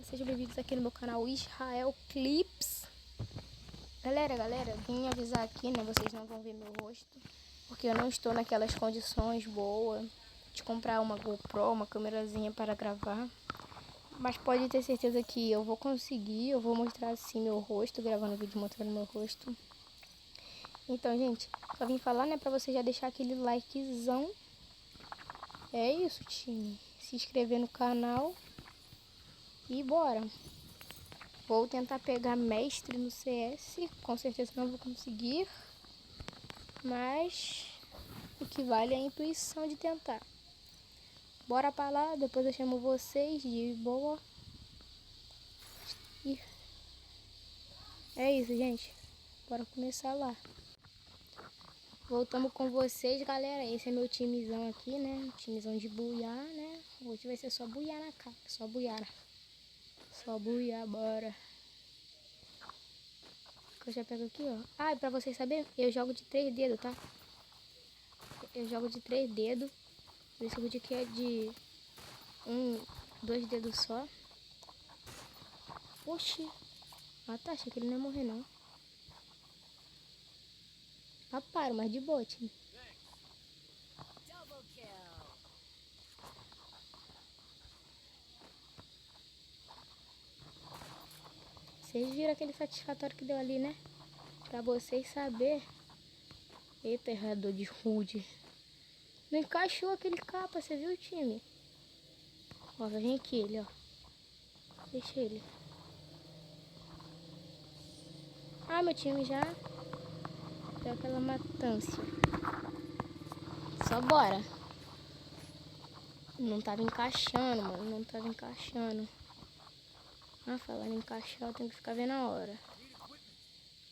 Sejam bem-vindos aqui no meu canal Israel Clips. Galera, vim avisar aqui, né? Vocês não vão ver meu rosto, porque eu não estou naquelas condições boas de comprar uma GoPro, uma câmerazinha para gravar. Mas pode ter certeza que eu vou conseguir, eu vou mostrar assim meu rosto, gravando vídeo mostrando meu rosto. Então, gente, só vim falar, né, pra você já deixar aquele likezão. É isso, time. Se inscrever no canal e bora. Vou tentar pegar mestre no CS, com certeza não vou conseguir, mas o que vale é a intuição de tentar. Bora pra lá, depois eu chamo vocês de boa. E é isso, gente. Bora começar lá. Voltamos com vocês, galera. Esse é meu timezão aqui, né? Timezão de buiar, né? Hoje vai ser só buiar na cara, só buiar. Só buiar, bora. Eu já pego aqui, ó. Ah, e pra vocês saberem, eu jogo de 3 dedos, tá? Eu jogo de 3 dedos. Esse vídeo aqui é de 2 dedos só. Oxi. Ah, tá. Achei que ele não ia morrer, não. Ah, para, mas de boa, time. Vocês viram aquele satisfatório que deu ali, né? Pra vocês saberem. Eita, errador de rude. Não encaixou aquele capa, você viu, time? Ó, vem aqui ele, ó. Deixa ele. Ah, meu time já deu aquela matância. Só bora. Não tava encaixando, mano. Não tava encaixando. Ah, falando em encaixar, eu tenho que ficar vendo a hora.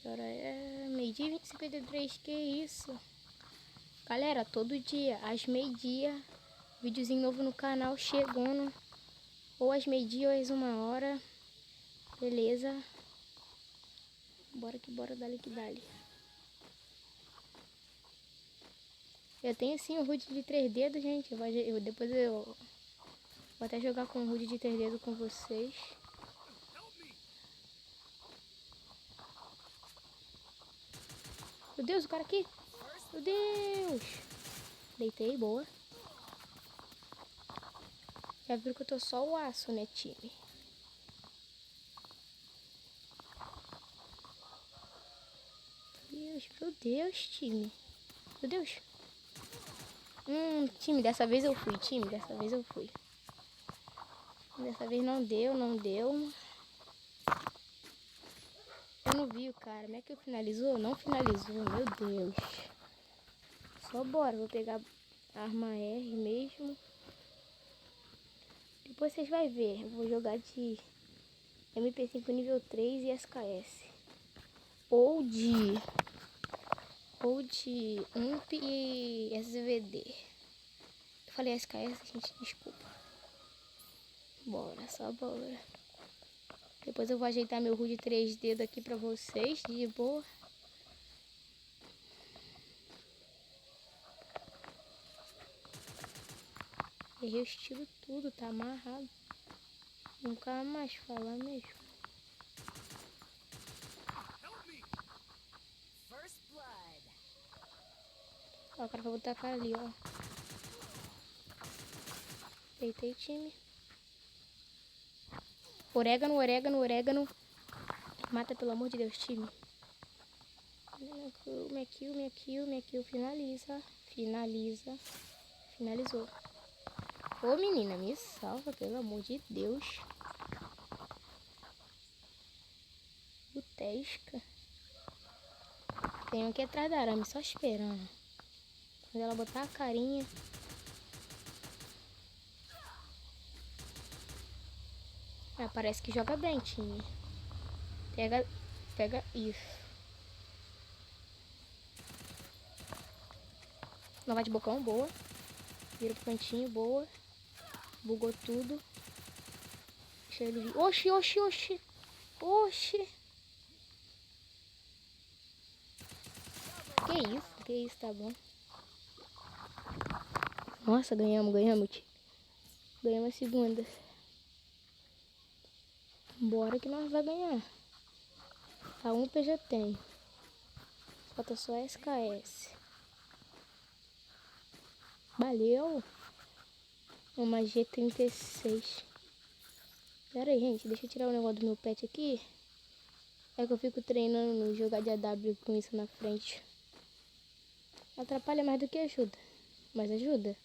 Que hora é? Meio-dia 20h53, que isso? Galera, todo dia, às meio-dia, videozinho novo no canal chegando. Ou às meio-dia ou às 1h. Beleza? Bora que bora, dali que dali. Eu tenho sim um HUD de 3 dedos, gente. Depois eu vou até jogar com um HUD de 3 dedos com vocês. Meu Deus, o cara aqui. Meu Deus. Deitei, boa. Já viram que eu tô só o aço, né, time? Meu Deus, time. Meu Deus. Time, dessa vez eu fui, time. Dessa vez eu fui. Dessa vez não deu, não deu. Eu não vi o cara. Como é que eu finalizou? Não finalizou, meu Deus. Só bora, vou pegar a arma R mesmo. Depois vocês vão ver. Eu vou jogar de MP5 nível 3 e SKS. Ou de UMP e SVD. Eu falei SKS, gente, desculpa. Bora, só bora. Depois eu vou ajeitar meu HUD 3 dedos aqui pra vocês, de boa. Errei o estilo tudo, tá amarrado. Nunca mais falar mesmo. Ó, o cara vai botar a cara ali, ó. Deitei, time. Orégano, orégano, orégano. Mata, pelo amor de Deus, time. Minha kill. Finaliza. Finaliza. Finalizou. Ô, menina, me salva, pelo amor de Deus. Butesca. Tem um aqui atrás da arame, só esperando. Quando ela botar a carinha. Ah, parece que joga bem, time. Pega isso. Não vai de bocão, boa. Vira pro cantinho, boa. Bugou tudo. Deixa ele vir. Oxi. Que isso, tá bom. Nossa, ganhamos, tio. Ganhamos a segunda. Bora que nós vai ganhar. A UMP eu já tenho. Falta só SKS. Valeu. Uma G36. Pera aí, gente. Deixa eu tirar o negócio do meu pet aqui. É que eu fico treinando no jogar de AW com isso na frente. Atrapalha mais do que ajuda. Mas ajuda.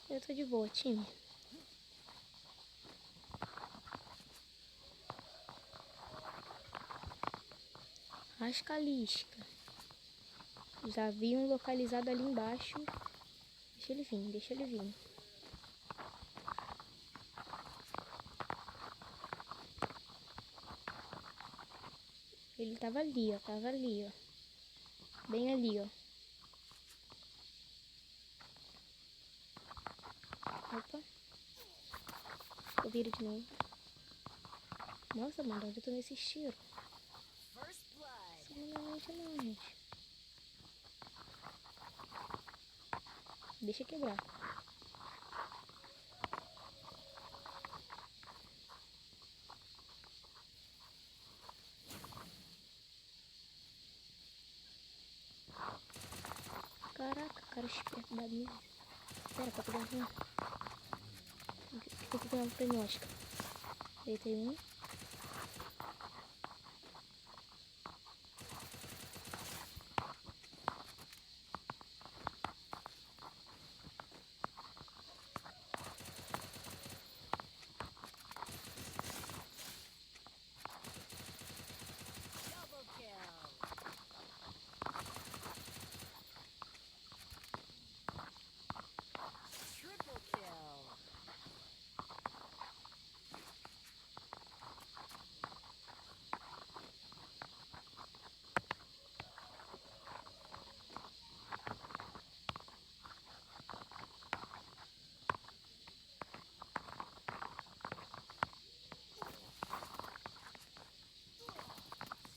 Eu tô de boa, time. Rascalisca. Já vi um localizado ali embaixo. Deixa ele vir, deixa ele vir. Ele tava ali, ó. Tava ali, ó. Bem ali, ó. Opa. Eu viro de novo. Nossa, mano, onde eu tô nesse tiro? Seguramente não, gente. Deixa quebrar. Caraca, cara esperto da minha. Pera, pra pegar um. Tem que pegar um prêmio Oscar. Deitei um.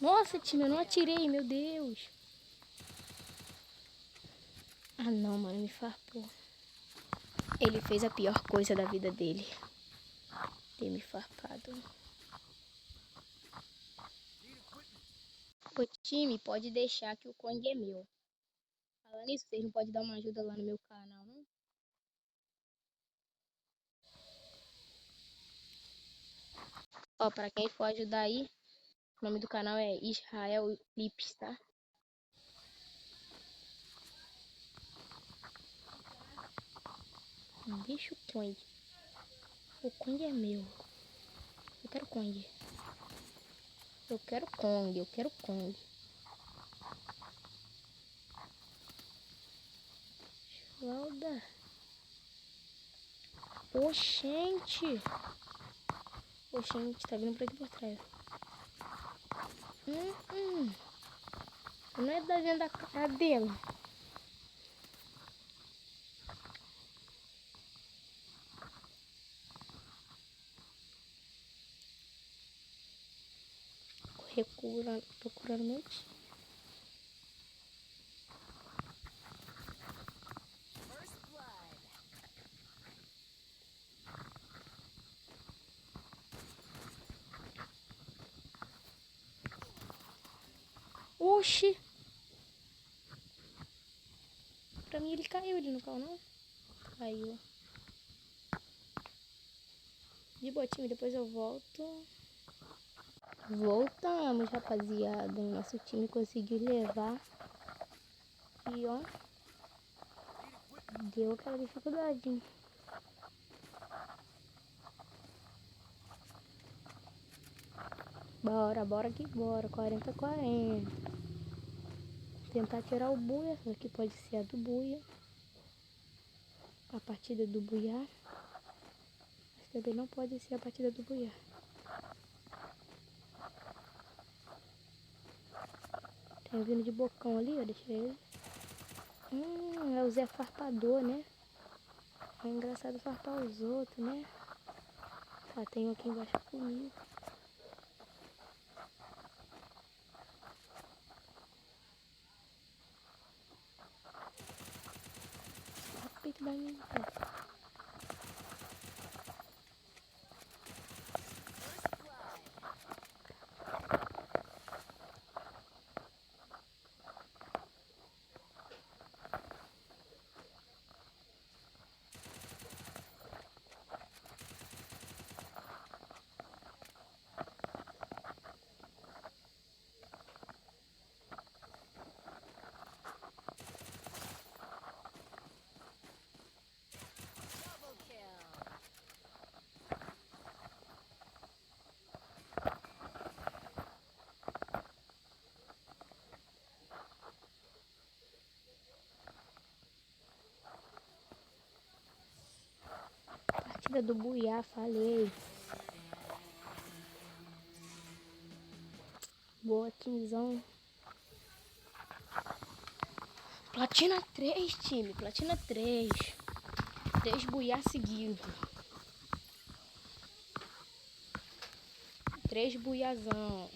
Nossa, time, eu não atirei, meu Deus. Ah, não, mano, me farpou. Ele fez a pior coisa da vida dele. Ter me farpado. O time pode deixar que o Kong é meu. Falando isso, vocês não podem dar uma ajuda lá no meu canal, não? Ó, pra quem for ajudar aí, o nome do canal é Israel Clips, tá? Deixa o Kong. O Kong é meu. Eu quero Kong. Eu quero Kong, eu quero Kong. Lauda. Oxente. Oxente, tá vindo por aqui por trás. Não é da dentro da cara dele. Procurando meu time. Oxi. Pra mim ele caiu, ele não caiu não? Caiu. De botinho, depois eu volto. Voltamos, rapaziada. Nosso time conseguiu levar. E ó. Deu aquela dificuldade, hein? Bora, bora que bora. 40-40. Tentar tirar o buia. Essa aqui pode ser a do buia. A partida do buiá. Mas também não pode ser a partida do buiá. Tem vindo de bocão ali, ó. Deixa ele. É o Zé Farpador, né? É engraçado farpar os outros, né? Tá, tem um aqui embaixo comigo. Peito da minha. Vida do buiá, falei. Boa, timzão. Platina 3, time. Platina 3. 3 buiá seguido. 3 buiazão.